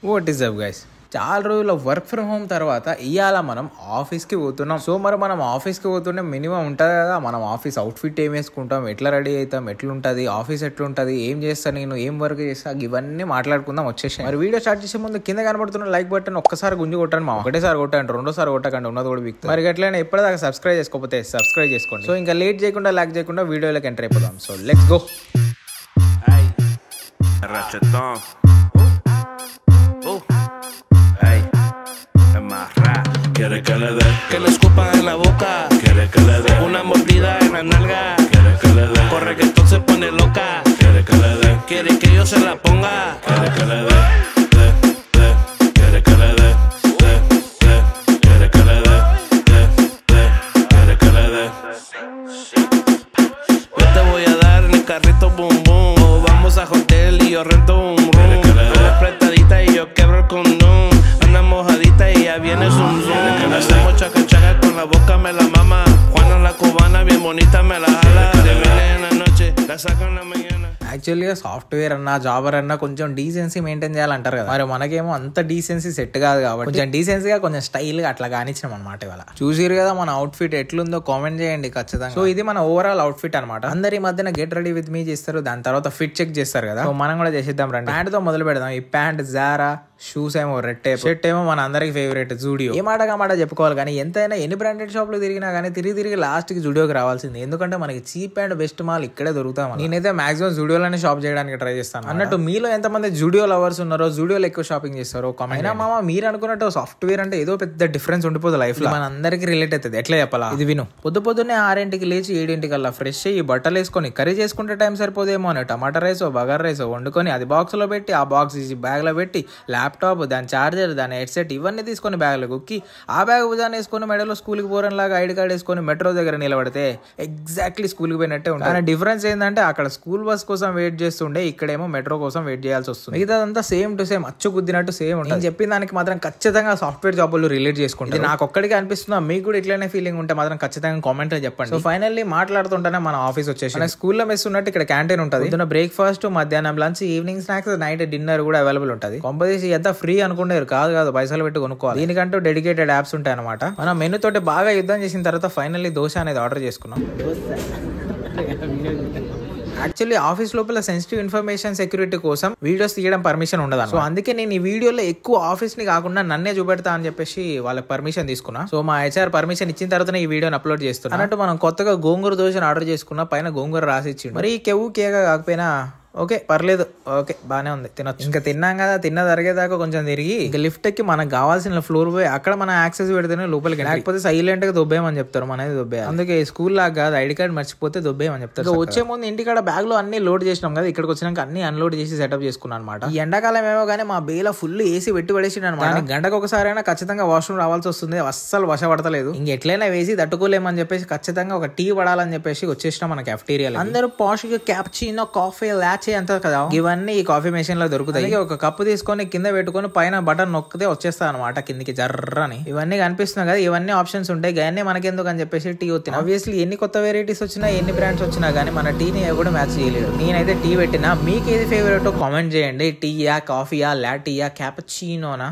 What is up guys, చాలా రోజుల work from home తర్వాత ఇవాళ మనం ఆఫీస్కి పోతున్నాం. సో మరి మనం ఆఫీస్కి పోతుంటే మినిమం ఉంటుంది కదా, మనం ఆఫీస్ అవుట్ఫిట్ ఏం వేసుకుంటాం, ఎట్లా రెడీ అవుతాం, ఎట్లుంటుంది ఆఫీస్, ఎట్లుంటుంది, ఏం చేస్తాను నేను, ఏం వర్క్ చేస్తా, ఇవన్నీ మాట్లాడుకుందాం వచ్చేసాయి. మరి వీడియో స్టార్ట్ చేసే ముందు కింద కనబడుతున్న లైక్ బటన్ ఒక్కసారి గుంజు కొట్టండి, మా ఒకటేసారి కొట్టండి, రెండోసారి కొట్టకండి, ఉన్నది కూడా బిక్తుంది. మరి ఎట్లయినా ఎప్పటిదాకా సబ్స్క్రైబ్ చేసుకోకపోతే సబ్స్క్రైబ్ చేసుకోండి. సో ఇంకా లేట్ చేయకుండా లాక్ చేయకుండా వీడియోలోకి ఎంటర్ అయిపోదాం. So let's go. Quiere que le dé, que le escupa en la boca. Quiere que le dé una mordida en la nalga. Quiere que le dé, corre que entonces pone loca. Quiere que le dé, quiere que yo se la ponga. Quiere que le dé, quiere que le dé, quiere que le dé, quiere que le dé. Yo te voy a dar en el carrito boom boom. O vamos a hotel y yo rento un room. Tú apretadita y yo quebro el condón. Anda mojadita y ya viene zoom zoom. Hacemos chaca chaca con la boca me la mama. Juana la cubana bien bonita me la jala. De viene en la noche, la saca en la mañana. యాక్చువల్గా software అన్నా Jaber అన్నా కొంచెం decency maintain చేయాలంటారు కదా, మరి మనకేమో అంత decency set కాదు కాబట్టి కొంచెం డీసెన్సీగా కొంచెం స్టైల్గా అట్లా కానిచ్చినాం అనమాట. ఇవాళ చూసిరు కదా మన అవుట్ఫిట్ ఎట్లుందో కామెంట్ చేయండి ఖచ్చితంగా. సో ఇది మన ఓవరాల్ అవుట్ఫిట్ అనమాట. అందరి మధ్యన గెట్ రెడీ విత్ మీ చేస్తారు, దాని తర్వాత ఫిట్ చెక్ చేస్తారు కదా. సో మనం కూడా చేసేద్దాం రండి. ప్యాంట్ తో మొదలు పెడదాం. ఈ ప్యాంట్ జారా, షూస్ ఏమో రెడ్ టేప్, షర్ట్ ఏమో మన అందరికి ఫేవరెట్ జూడియో. ఏ మాట చెప్పుకోవాలి కానీ ఎంతైనా ఎన్ని బ్రాండెడ్ షాప్లు తిరిగినా కానీ తిరిగి లాస్ట్ కి జూడియోకి రావాల్సింది. ఎందుకంటే మనకి చీప్ అండ్ బెస్ట్ మాల్ ఇక్కడే దొరుకుతాం. నేనైతే మాక్సిమం జూడియోలోనే షాప్ చేయడానికి ట్రై చేస్తాను. అన్నట్టు మీలో ఎంతమంది జూడియో లవర్స్ ఉన్నారో, జూడియోలో ఎక్కువ షాపింగ్ చేస్తారో కామెంట్. అయినా మామ మీరు అనుకున్నట్టు సాఫ్ట్వేర్ అంటే ఏదో పెద్ద డిఫరెన్స్ ఉండిపోతుంది లైఫ్ లో, మన అందరికి రిలేట్ అవుతుంది. ఎట్లా చెప్పాలా ఇది విను. పొద్దున్నే 6ంటికి లేచి 7ంటికల్లా ఫ్రెష్ అయ్యి బట్టలు వేసుకొని కర్రీ చేసుకుంటే టైం సరిపోదేమో అని టమాటా రైస్ బగార్ రైస్ వండుకొని అది బాక్స్ లో పెట్టి, ఆ బాక్స్ బ్యాగ్ లో పెట్టి, ల్యాప్టాప్, దాని చార్జర్, దాని హెడ్సెట్ ఇవన్నీ తీసుకొని బ్యాగ్లో కుక్కి, ఆ బ్యాగ్ భుజాన్ని వేసుకొని మెడలో స్కూల్కి పోరనిలాగా ఐడి కార్డ్ వేసుకొని మెట్రో దగ్గర నిలబడితే ఎగ్జాక్ట్లీ స్కూల్కి పోయినట్టే ఉంటుంది. కానీ డిఫరెన్స్ ఏంటంటే అక్కడ స్కూల్ బస్ కోసం వెయిట్ చేస్తుండే, ఇక్కడేమో మెట్రో కోసం వెయిట్ చేయాల్సి వస్తుంది. మిగతాదంతా సేమ్ టు సేమ్, అచ్చు గుద్దినట్టు సేమ్ ఉంటుంది. నేను చెప్పిన దానికి మాత్రం ఖచ్చితంగా సాఫ్ట్వేర్ జాబులు రిలేట్ చేసుకుంటే నాకు ఒక్కడికి అనిపిస్తున్నా, మీకు కూడా ఇట్లానే ఫీలింగ్ ఉంటే మాత్రం ఖచ్చితంగా కామెంట్ లో చెప్పండి. సో ఫైనల్లీ మాట్లాడుతుంటేనే మన ఆఫీస్ వచ్చేసి మన స్కూల్లో మెస్ ఉన్నట్టు ఇక్కడ క్యాంటీన్ ఉంటుంది. బ్రేక్ఫాస్ట్, మధ్యాహ్నం lunch, evening snacks, night dinner కూడా అవైలబుల్ ఉంటుంది. కొంపదీసి ఎంత ఫ్రీ అనుకుంటారు, కాదు పైసలు పెట్టి కొనుక్కోవాలి. దీనికంటూ డెడికేటెడ్ యాప్స్ ఉంటాయి అనమాట. మనం మెనూ తోటి బాగా యుద్ధం చేసిన తర్వాత ఫైనల్లీ దోశ అనేది ఆర్డర్ చేసుకున్నాం. యాక్చువల్లీ ఆఫీస్ లోపల సెన్సిటివ్ ఇన్ఫర్మేషన్ సెక్యూరిటీ కోసం వీడియోస్ తీయడం పర్మిషన్ ఉండదు. సో అందుకే నేను ఈ వీడియోలో ఎక్కువ ఆఫీస్ ని కాకుండా నన్నే చూపెడతా అని చెప్పేసి వాళ్ళకి పర్మిషన్ తీసుకున్నా. సో మా HR పర్మిషన్ ఇచ్చిన తర్వాత ఈ వీడియోని అప్లోడ్ చేస్తున్నా. అన్నట్టు మనం కొత్తగా గోంగూర దోశను ఆర్డర్ చేసుకున్నా, పైన గోంగూర రాసి ఇచ్చిండు. మరి కేగా కాకపోయినా ఓకే పర్లేదు, ఓకే బానే ఉంది, తినొచ్చు. ఇంకా తిన్నాం కదా, తిన్న తరిగేదాకా కొంచెం తిరిగి ఇంకా లిఫ్ట్ ఎక్కి మనకు కావాల్సిన ఫ్లోర్ పోయి అక్కడ మన యాక్సెస్ పెడితేనే లోపలికి, లేకపోతే సైలెంట్ గా దొబ్బేయమని చెప్తారు. మనది దొబ్బేయాలి. అందుకే స్కూల్ లాగా కాదు, ఐడి కార్డ్ మర్చిపోతే దొబ్బేయమని చెప్తారు. వచ్చే ముందు ఇంటికాడ బ్యాగ్ లో అన్ని లోడ్ చేసినాం కదా, ఇక్కడికి వచ్చినాక అన్ని అన్లోడ్ చేసి సెటప్ చేసుకున్నాను అనమాట. ఈ ఎండాకాలం ఏమో కానీ మా బేలో ఫుల్ ఏసీ పెట్టి పడేసిండు అనమాట. గంటకు ఒకసారి అయినా ఖచ్చితంగా వాష్రూమ్ రావాల్సి వస్తుంది, అస్సలు వశపడతలేదు. ఇంకెట్లయినా వేసి తట్టుకోలేమని చెప్పేసి ఖచ్చితంగా ఒక టీ పడాలని చెప్పేసి వచ్చేసినా మన కెఫ్టీరియా. అందరూ పాష్ గా క్యాప్చినో, కాఫీ, లాచే అంటారు కదా, ఇవన్నీ ఈ కాఫీ మెషిన్ లో దొరుకుతాయి. ఒక కప్పు తీసుకొని కింద పెట్టుకొని పైన బటన్ నొక్కితే వచ్చేస్తా అనమాట కిందికి జర్రని. ఇవన్నీ కనిపిస్తున్నాయి కదా, ఇవన్నీ ఆప్షన్స్ ఉంటాయి. గానీ మనకెందుకు అని చెప్పేసి టీ వచ్చిన ఆబ్వియస్లీ ఎన్ని కొత్త వెరైటీస్ వచ్చినా, ఎన్ని బ్రాండ్స్ వచ్చినా గానీ మన టీని కూడా మ్యాచ్ చేయలేదు. నేనైతే టీ పెట్టినా, మీకు ఏది ఫేవరెట్ కామెంట్ చేయండి. టీయా, కాఫీయా, లాటీయా, క్యాపచీనోనా.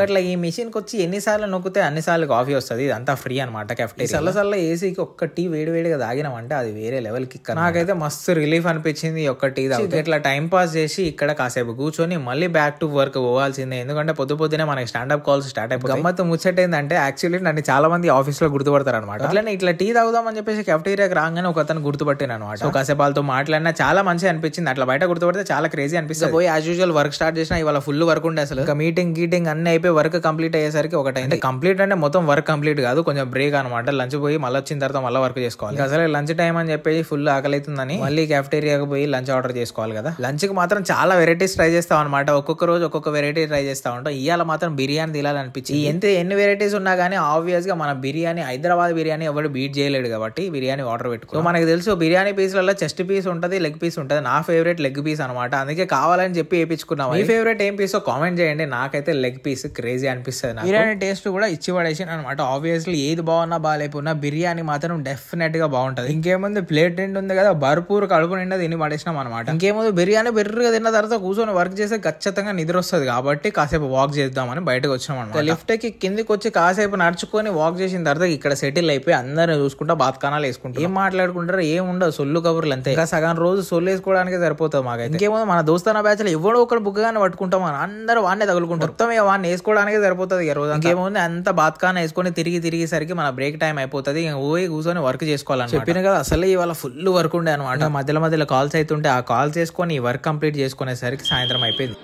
అట్లా ఈ మెషిన్ కి వచ్చి ఎన్నిసార్లు నొక్కితే అన్నిసార్లు కాఫీ వస్తుంది. ఇదంతా ఫ్రీ అనమాట కెఫ్టీరియా. చల్ల ఏసీకి ఒక్క టీ వేడిగా తాగినామంటే అది వేరే లెవెల్ కి. నాకైతే మస్తు రిలీఫ్ అనిపించింది ఒక్క టీ తాగితే. ఇట్లా టైం పాస్ చేసి ఇక్కడ కాసేపు కూర్చొని మళ్ళీ బ్యాక్ టు వర్క్ పోవాల్సిందే, ఎందుకంటే పొద్దునే మనకి స్టాండప్ కాల్స్ స్టార్ట్ అయిపోయి. గమ్మత్తు ముచ్చట ఏంటంటే యాక్చువల్లీ నన్ను చాలా మంది ఆఫీస్ లో గుర్తుపడతారు అనమాట. అట్లనే ఇట్లా టీ తాగుదామని చెప్పేసి కెఫ్టీరియాకి రాగానే ఒక అతను గుర్తుపట్టాను అనమాట. సో కాసేపు వాళ్ళతో మాట్లాడినా చాలా మంచిగా అనిపించింది. అట్లా బయట గుర్తుపడితే చాలా క్రేజీ అనిపిస్తుంది. పోయి యాజ్ యూజువల్ వర్క్ స్టార్ట్ చేసిన ఇవాళ ఫుల్ వర్క్ ఉండే. అసలు ఇంకా మీటింగ్ అన్ని అయిపోయి వర్క్ కంప్లీట్ అయ్యేసరికి ఒకటి. అంటే కంప్లీట్ అంటే మొత్తం వర్క్ కంప్లీట్ కాదు, కొంచెం బ్రేక్ అనమాట. లంచ్ పోయి మళ్ళీ వచ్చిన తర్వాత మళ్ళీ వర్క్ చేసుకోవాలి. అసలు లంచ్ టైం అని చెప్పేసి ఫుల్ ఆకలి అవుతుందని మళ్ళీ కెఫ్టీరియాకి పోయి లంచ్ ఆర్డర్ చేసుకోవాలి కదా. లంచ్ కి మాత్రం చాలా వెరైటీస్ ట్రై చేస్తాం అనమాట. ఒక్కొక్క రోజు ఒక్కొక్క వెరైటీ ట్రై చేస్తా ఉంటాం. ఇవాళ మాత్రం బిర్యానీ తినాలనిపించింది. ఎన్ని వెరైటీస్ ఉన్నా కానీ ఆబ్వియస్ గా మన బిర్యానీ, హైదరాబాద్ బిర్యానీ ఎవరు బీట్ చేయలేడు కాబట్టి బిర్యానీ ఆర్డర్ పెట్టుకో. మనకి తెలుసు బిర్యానీ పీస్లలో చెస్ట్ పీస్ ఉంటుంది, లెగ్ పీస్ ఉంటుంది. నా ఫేవరెట్ లెగ్ పీస్ అనమాట, అందుకే కావాలని చెప్పి వేయించుకున్నాం. మీ ఫేవరెట్ ఏం పీసో కామెంట్ చేయండి. నాకైతే లెగ్ పీస్ క్రేజీ అనిపిస్తుంది. బిర్యానీ టేస్ట్ కూడా ఇచ్చి పడేసి అనమాట. ఆబ్వియస్లీ ఏది బాగున్నా బాగాలేకున్నా బిర్యానీ మాత్రం డెఫినెట్ గా బాగుంటది. ఇంకేముంది, ప్లేట్ నిండి ఉంది కదా, భర్పూర్ కడుపు నిండా తిని పడేసినాం అనమాట. ఇంకేముంది ఇంకేముంది బిర్యానీ బెర్రగా తిన్న తర్వాత కూర్చొని వర్క్ చేస్తే ఖచ్చితంగా నిద్ర వస్తుంది కాబట్టి కాసేపు వాక్ చేద్దామని బయటకు వచ్చినాం అనమాట. లిఫ్ట్ కి కిందికి వచ్చి కాసేపు నడుచుకొని వాక్ చేసిన తర్వాత ఇక్కడ సెటిల్ అయిపోయి అందరిని చూసుకుంటా బాత్కానాలు వేసుకుంటారు. ఏం మాట్లాడుకుంటారు ఏం ఉండదు, సొల్లు కబుర్లు అంతే. ఇంకా సగం రోజు సొల్లు వేసుకోవడానికి సరిపోతుంది మాకైతే. ఇంకేముంది మన దోస్తానా బ్యాచ్ లో ఎవడో ఒకటి బుక్ గానే పట్టుకుంటాం, అందరూ వాడినే తగులుకుంటారు. మొత్తం వాడిని వేసుకోవడానికి సరిపోతుంది ఈ రోజు. ఇంకేముంది అంత బాత్కాన వేసుకొని తిరిగేసరికి మన బ్రేక్ టైం అయిపోతుంది. పోయి కూర్చొని వర్క్ చేసుకోవాలని చెప్పిన కదా. అసలు ఇవాళ ఫుల్ వర్క్ ఉండే అనమాట. మధ్యలో కాల్స్ అవుతుంటే ఆ కాల్ చేసుకొని ఈ వర్క్ కంప్లీట్ చేసుకునేసరికి సాయంత్రం అయిపోయింది.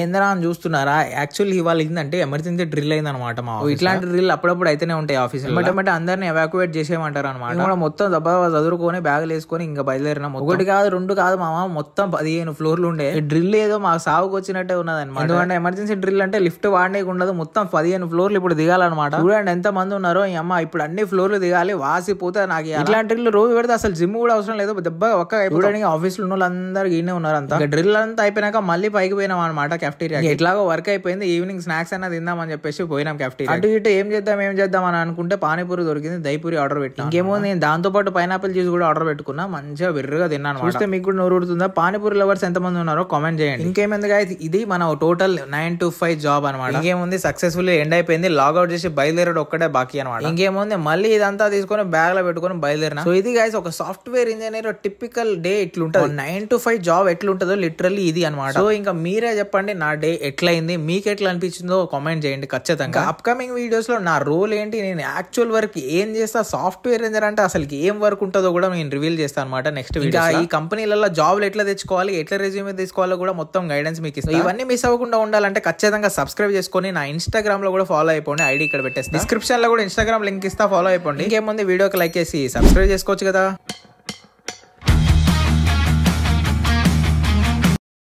ఏందరా అని చూస్తున్నారా, యాక్చువల్లీ ఇవాళ ఏంటంటే ఎమర్జెన్సీ డ్రిల్ అయింది అనమాట. మా ఇట్లాంటి డ్రిల్ అప్పుడప్పుడు అయితేనే ఉంటాయి ఆఫీస్. బట్ అందరిని ఎవాక్యువేట్ చేసేయమంటారు అనమాట. మొత్తం దబ్బా చదువుకొని బ్యాగులు వేసుకొని ఇంకా బయలుదేరినా. ఒకటి కాదు రెండు కాదు మామ, మొత్తం 15 ఫ్లోర్లు ఉండే. డ్రిల్ ఏదో మా సాగుకు వచ్చినట్టే ఉన్నది అనమాట. ఎందుకంటే ఎమర్జెన్సీ డ్రిల్ అంటే లిఫ్ట్ వాడనే ఉండదు, మొత్తం 15 ఫ్లోర్లు ఇప్పుడు దిగాలన్నమాట. చూడండి ఎంత మంది ఉన్నారో. ఈ అమ్మ ఇప్పుడు అన్ని ఫ్లోర్లు దిగాలి, వాసిపోతే నాకు ఇట్లాంటి డ్రిల్ రోజు పెడితే అసలు జిమ్ కూడా అవసరం లేదు. దెబ్బ ఒక్క చూడడానికి ఆఫీస్ లో ఉన్న వాళ్ళందరూ ఈయనే ఉన్నారు అంతా. డ్రిల్ అంతా అయిపోయినాక మళ్ళీ పైకి పోయినాం అనమాట కెఫ్టీరియా. ఎట్లాగో వర్క్ అయిపోయింది, ఈవినింగ్ స్నాక్స్ అన్న తిందామని చెప్పేసి పోయినాం కెఫ్టీరియా. అటు ఇటు ఏం చేద్దాం అని అనుకుంటే పానీపూరి దొరికింది, దైపూరి ఆర్డర్ పెట్టినా. ఇంకేమో నేను దాంతో పాటు పైనాపిల్ జ్యూస్ కూడా ఆర్డర్ పెట్టుకున్నా. మంచిగా విర్రగా తిన్నాను. చూస్తే మీకు కూడా నోరు ఊరుతుందా? పానీపూరి లవర్స్ ఎంత మంది ఉన్నారో కామెంట్ చేయండి. ఇంకేముందిగా ఇది మన టోటల్ 9 to 5 జాబ్ అనమాట. ఇంకేముంది సక్సెస్ఫుల్ ఎండ్ అయిపోయింది. లాగౌట్ చేసి బయలుదేరడం ఒక్కటే బాకీ అనమాట. ఇంకేముంది మళ్ళీ ఇదంతా తీసుకొని బ్యాగ్ లో పెట్టుకొని బయలుదేరినా. సో ఇది గైస్ ఒక సాఫ్ట్వేర్ ఇంజనీర్ టిపికల్ డే ఇట్లుంటది. 9 to 5 జాబ్ ఎట్లుంటుందో లిటరల్లీ ఇది అనమాట. సో ఇంకా మీరే చెప్పండి నా డే ఎట్లయింది, మీకు ఎట్లా అనిపించిందో కామెంట్ చేయండి ఖచ్చితంగా. అప్కమింగ్ వీడియోస్ లో నా రోల్ ఏంటి, నేను యాక్చువల్ వర్క్ ఏం చేస్తా, సాఫ్ట్వేర్ ఇంజనీర్ అంటే అసలు ఏం వర్క్ ఉంటుందో కూడా నేను రివీల్ చేస్తాను అనమాట నెక్స్ట్ వీడియో. ఈ కంపెనీలలో జాబ్లు ఎట్లా తెచ్చుకోవాలి, ఎట్లా రెజ్యూమే తీసుకోవాలో కూడా మొత్తం గైడెన్స్ మీకు ఇస్తాను. ఇవన్నీ మిస్ అవ్వకుండా ఉండాలంటే ఖచ్చితంగా సబ్స్క్రైబ్ చేసుకొని నా ఇన్స్టాగ్రామ్ లో కూడా ఫాలో అయిపోండి. ఐడి ఇక్కడ పెట్టేస్తాను. డిస్క్రిప్షన్ లో కూడా ఇన్స్టాగ్రామ్ లింక్ ఇస్తా, ఫాలో అయిపోండి. ఇంకేముంది వీడియోకి లైక్ చేసి సబ్స్క్రైబ్ చేసుకోవచ్చు కదా.